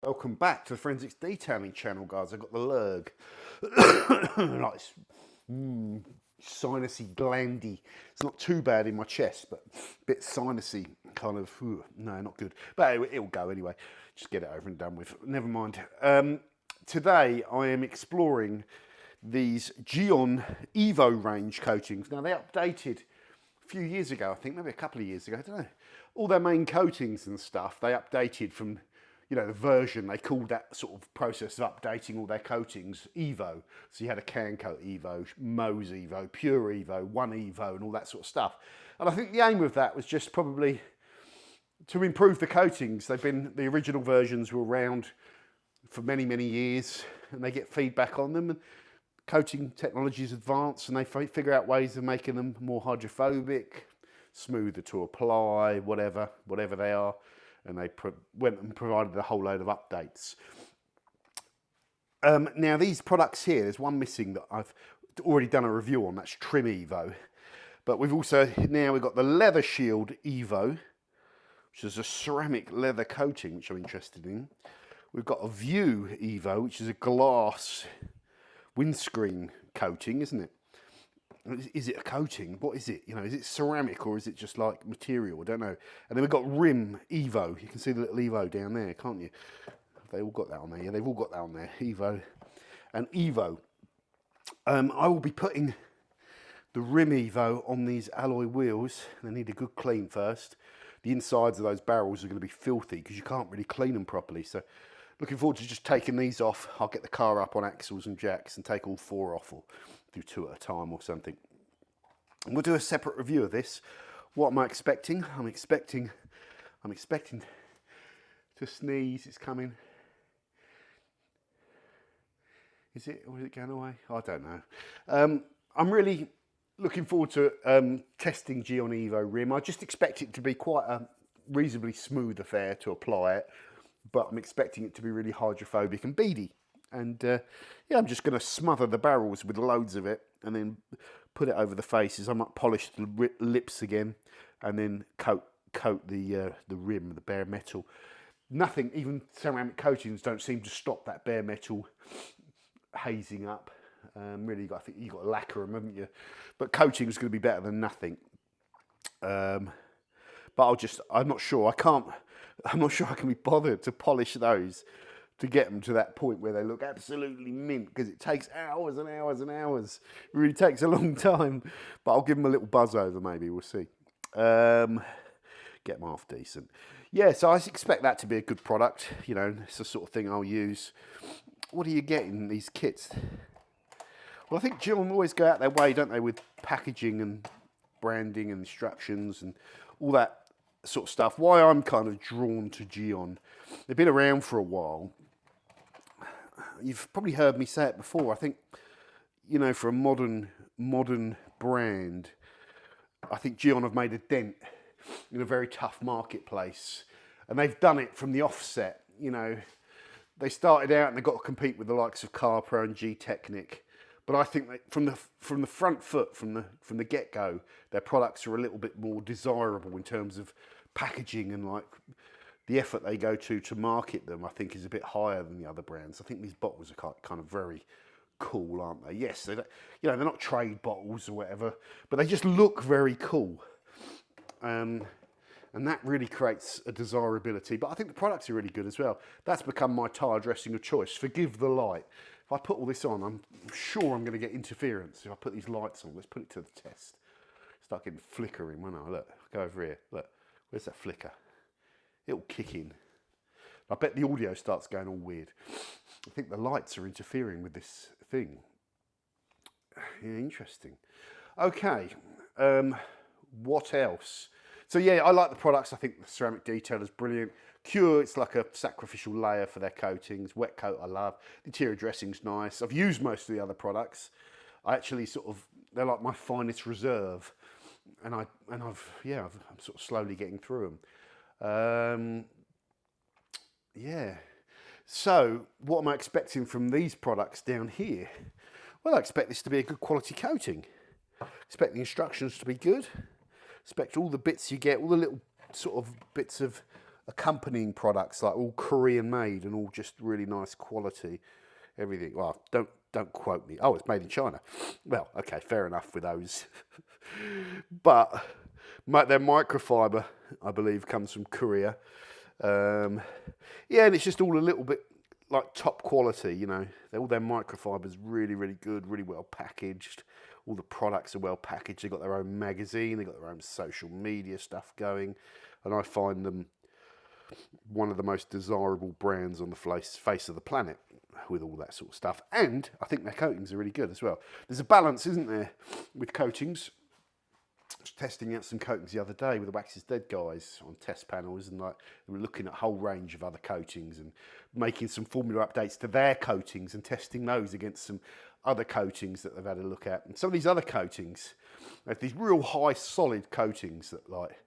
Welcome back to the Forensics Detailing channel, guys. I've got the lurg. Like sinusy, glandy. It's not too bad in my chest, but a bit sinusy, kind of, no, not good. But it'll go anyway. Just get it over and done with. Never mind. Today I am exploring these Gyeon Evo range coatings. Now, they updated a few years ago, I think, maybe a couple of years ago, I don't know. All their main coatings and stuff, they updated from, you know, the version. They called that sort of process of updating all their coatings Evo. So you had a can coat Evo, Mohs Evo, Pure Evo, One Evo, and all that sort of stuff. And I think the aim of that was just probably to improve the coatings. The original versions were around for many, many years, and they get feedback on them. And coating technologies advance, and they figure out ways of making them more hydrophobic, smoother to apply, whatever they are. And they went and provided a whole load of updates. Now, these products here, there's one missing that I've already done a review on. That's Trim Evo. But we've got the Leather Shield Evo, which is a ceramic leather coating, which I'm interested in. We've got a View Evo, which is a glass windscreen coating, isn't it? Is it a coating? What is it? You know, is it ceramic or is it just like material? I don't know. And then we've got Rim Evo. You can see the little Evo down there, can't you? They all got that on there. Yeah, they've all got that on there. Evo and Evo. I will be putting the Rim Evo on these alloy wheels. They need a good clean first. The insides of those barrels are going to be filthy because you can't really clean them properly. So looking forward to just taking these off. I'll get the car up on axles and jacks and take all four off, or do two at a time or something. And we'll do a separate review of this. What am I expecting? I'm expecting to sneeze. It's coming. Is it, or is it going away? I don't know. I'm really looking forward to testing Gyeon Evo Rim. I just expect it to be quite a reasonably smooth affair to apply it, but I'm expecting it to be really hydrophobic and beady. And yeah, I'm just going to smother the barrels with loads of it and then put it over the faces. I might polish the lips again and then coat the rim, the bare metal. Nothing, even ceramic coatings don't seem to stop that bare metal hazing up. Really, I think you've got to lacquer them, haven't you? But coating is going to be better than nothing. But I'm not sure I can be bothered to polish those to get them to that point where they look absolutely mint, because it takes hours and hours and hours. It really takes a long time. But I'll give them a little buzz over, maybe. We'll see. Get them half decent. Yeah, so I expect that to be a good product. You know, it's the sort of thing I'll use. What do you get in these kits? Well, I think Gyeon always go out their way, don't they, with packaging and branding and instructions and all that sort of stuff. Why I'm kind of drawn to Gyeon. They've been around for a while. You've probably heard me say it before. I think, you know, for a modern brand, I think Gyeon have made a dent in a very tough marketplace. And they've done it from the offset. You know, they started out and they got to compete with the likes of CarPro and G-Technic. But I think that from the front foot, from the get-go, their products are a little bit more desirable in terms of packaging, and like the effort they go to market them, I think, is a bit higher than the other brands. I think these bottles are kind of very cool, aren't they? Yes, they're not trade bottles or whatever, but they just look very cool. And that really creates a desirability. But I think the products are really good as well. That's become my tire dressing of choice. Forgive the light. If I put all this on, I'm sure I'm going to get interference. If I put these lights on, let's put it to the test. Start getting flickering, won't I? Look, go over here. Look, where's that flicker? It'll kick in. I bet the audio starts going all weird. I think the lights are interfering with this thing. Yeah, interesting. Okay, what else? So yeah, I like the products. I think the ceramic detail is brilliant. Cure, it's like a sacrificial layer for their coatings. Wet coat, I love. The interior dressing's nice. I've used most of the other products. I actually they're like my finest reserve, and I'm sort of slowly getting through them. Yeah. So what am I expecting from these products down here? Well, I expect this to be a good quality coating. Expect the instructions to be good. Expect all the bits you get, all the little sort of bits of accompanying products, like all Korean made and all just really nice quality, everything. Well, don't quote me. Oh, it's made in China. Well, okay, fair enough with those. But their microfiber, I believe, comes from Korea. Yeah, and it's just all a little bit like top quality, you know. All their microfibers really, really good, really well packaged. All the products are well packaged. They've got their own magazine, they've got their own social media stuff going. And I find them one of the most desirable brands on the face of the planet with all that sort of stuff. And I think their coatings are really good as well. There's a balance, isn't there, with coatings. I was testing out some coatings the other day with the Wax is Dead guys on test panels, and like we were looking at a whole range of other coatings and making some formula updates to their coatings and testing those against some other coatings that they've had a look at. And some of these other coatings, like these real high solid coatings that like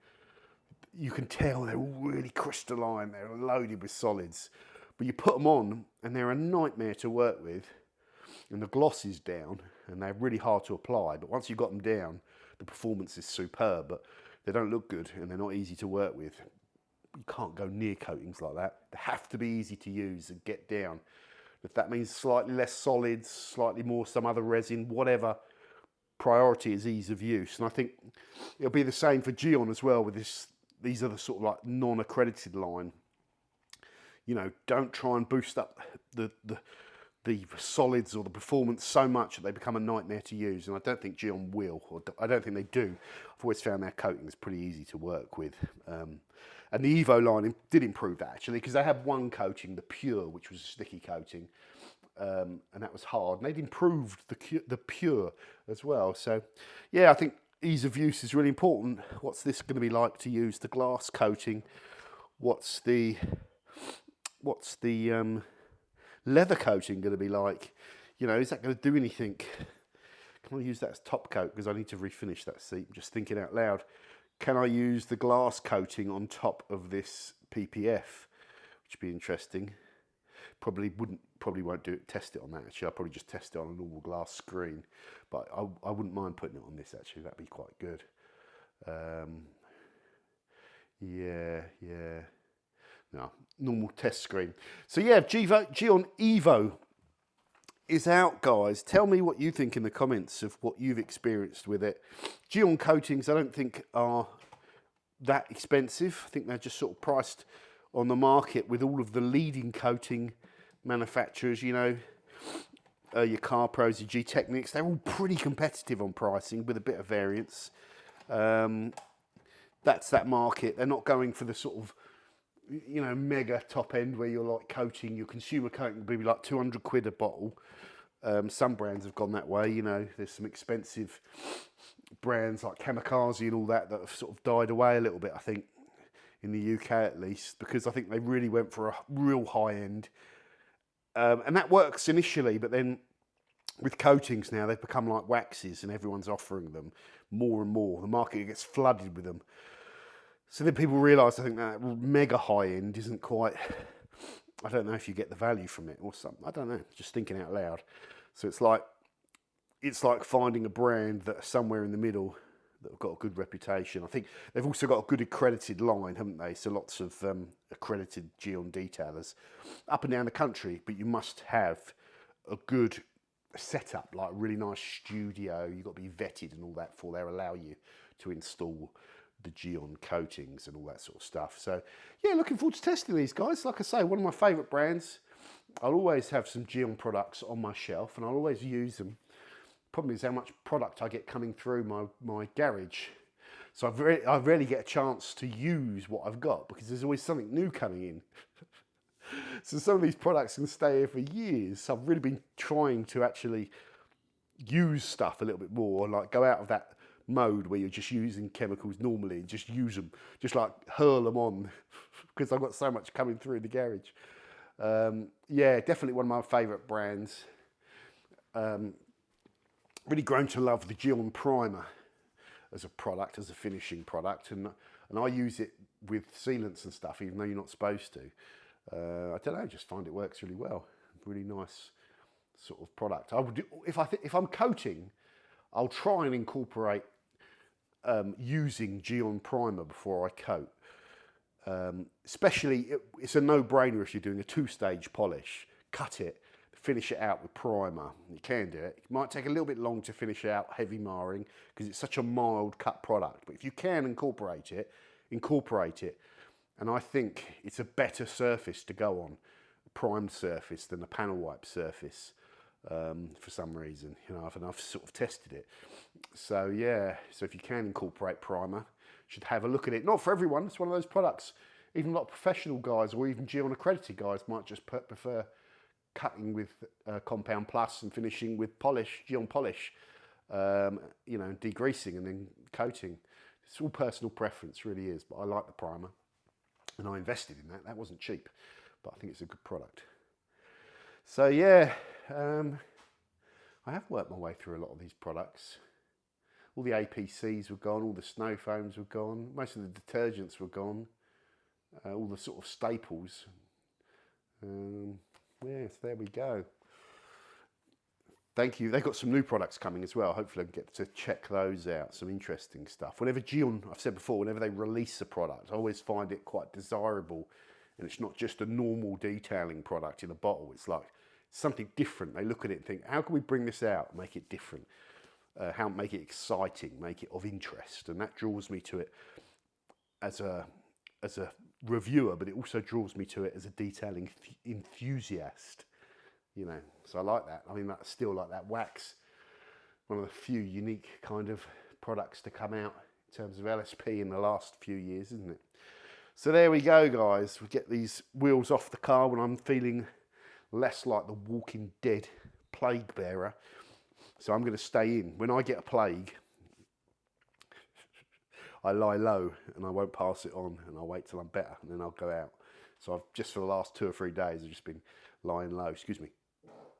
you can tell they're all really crystalline, they're loaded with solids, but you put them on and they're a nightmare to work with, and the gloss is down and they're really hard to apply, but once you've got them down, the performance is superb, but they don't look good and they're not easy to work with. You can't go near coatings like that. They have to be easy to use and get down. If that means slightly less solids, slightly more some other resin, whatever, priority is ease of use. And I think it'll be the same for Gyeon as well with this. These are the sort of like non-accredited line. You know, don't try and boost up the solids or the performance so much that they become a nightmare to use, and I don't think Gyeon will, or I don't think they do. I've always found their coatings pretty easy to work with, and the Evo line did improve that actually, because they had one coating, the Pure, which was a sticky coating, and that was hard, and they'd improved the Pure as well. So yeah, I think ease of use is really important. What's this going to be like to use the glass coating? What's the leather coating going to be like? You know, is that going to do anything? Can I use that as top coat? Because I need to refinish that seat. I'm just thinking out loud. Can I use the glass coating on top of this PPF? Which would be interesting. Probably won't test it on that actually. I'll probably just test it on a normal glass screen. But I wouldn't mind putting it on this actually. That'd be quite good. Yeah. No, normal test screen. So yeah, Gyeon Evo is out, guys. Tell me what you think in the comments of what you've experienced with it. Gyeon coatings, I don't think are that expensive. I think they're just sort of priced on the market with all of the leading coating manufacturers, you know, your Car Pros, your G-Technics. They're all pretty competitive on pricing with a bit of variance. That's that market. They're not going for the sort of, you know, mega top end where you're like coating, your consumer coating will be like 200 quid a bottle. Some brands have gone that way, you know. There's some expensive brands like Kamikaze and all that have sort of died away a little bit, I think, in the UK at least, because I think they really went for a real high end. And that works initially, but then with coatings now, they've become like waxes and everyone's offering them more and more. The market gets flooded with them. So then people realise, I think, that mega high end isn't quite, I don't know if you get the value from it or something. I don't know, just thinking out loud. So it's like finding a brand that's somewhere in the middle that have got a good reputation. I think they've also got a good accredited line, haven't they? So lots of accredited Gyeon detailers up and down the country, but you must have a good setup, like a really nice studio. You've got to be vetted and all that before they allow you to install the Gyeon coatings and all that sort of stuff. So yeah, looking forward to testing these guys. Like I say, one of my favourite brands. I'll always have some Gyeon products on my shelf and I'll always use them. Problem is how much product I get coming through my garage. So I rarely get a chance to use what I've got because there's always something new coming in. So some of these products can stay here for years. So I've really been trying to actually use stuff a little bit more, like go out of that mode where you're just using chemicals normally and just use them, just like hurl them on because I've got so much coming through the garage. Yeah, definitely one of my favourite brands. Really grown to love the Gyeon Primer as a product, as a finishing product, and I use it with sealants and stuff, even though you're not supposed to. I don't know, just find it works really well. Really nice sort of product. I would do, if I'm coating, I'll try and incorporate using Gyeon Primer before I coat. Especially, it's a no-brainer if you're doing a 2-stage polish. Cut it, finish it out with primer. You can do it. It might take a little bit long to finish out heavy marring because it's such a mild cut product. But if you can incorporate it. And I think it's a better surface to go on, a primed surface, than a panel wipe surface. For some reason, I've sort of tested it. So yeah, so if you can incorporate primer, you should have a look at it. Not for everyone. It's one of those products. Even a lot of professional guys or even Gyeon accredited guys might just prefer cutting with Compound Plus and finishing with polish, Gyeon polish. Degreasing and then coating. It's all personal preference, really is. But I like the primer, and I invested in that. That wasn't cheap, but I think it's a good product. So yeah. I have worked my way through a lot of these products. All the APCs were gone, all the snow foams were gone, most of the detergents were gone, all the sort of staples. Yes, there we go. Thank you. They've got some new products coming as well. Hopefully I can get to check those out, some interesting stuff. Whenever Gyeon, I've said before, whenever they release a product, I always find it quite desirable, and it's not just a normal detailing product in a bottle. It's like something different. They look at it and think, how can we bring this out, make it different? How make it exciting, make it of interest? And that draws me to it as a reviewer, but it also draws me to it as a detailing enthusiast. So I like that. I mean, that's still like that wax, one of the few unique kind of products to come out in terms of LSP in the last few years, isn't it? So there we go, guys. We get these wheels off the car when I'm feeling less like the Walking Dead plague bearer. So I'm going to stay in. When I get a plague, I lie low and I won't pass it on, and I'll wait till I'm better and then I'll go out. So I've just for the last 2 or 3 days, I've just been lying low. Excuse me.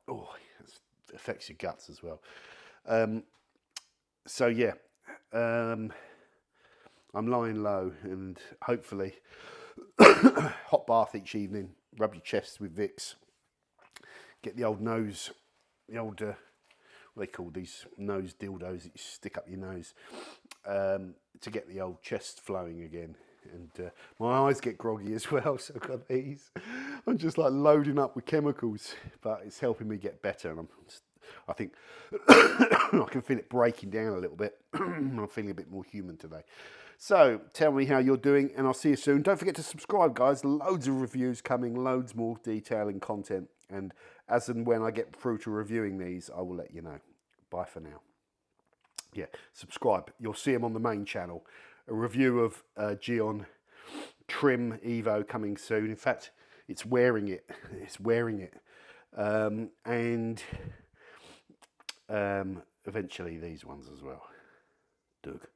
Oh, it affects your guts as well. So yeah, I'm lying low, and hopefully hot bath each evening, rub your chest with Vicks. Get the old nose, what they call these nose dildos that you stick up your nose, to get the old chest flowing again. And my eyes get groggy as well, so I've got these. I'm just like loading up with chemicals, but it's helping me get better. And I think I can feel it breaking down a little bit. I'm feeling a bit more human today. So tell me how you're doing, and I'll see you soon. Don't forget to subscribe, guys. Loads of reviews coming, loads more detailing content. And as and when I get through to reviewing these, I will let you know. Bye for now. Yeah, subscribe. You'll see them on the main channel. A review of Gyeon Trim Evo coming soon. In fact, it's wearing it. And eventually these ones as well. Doug.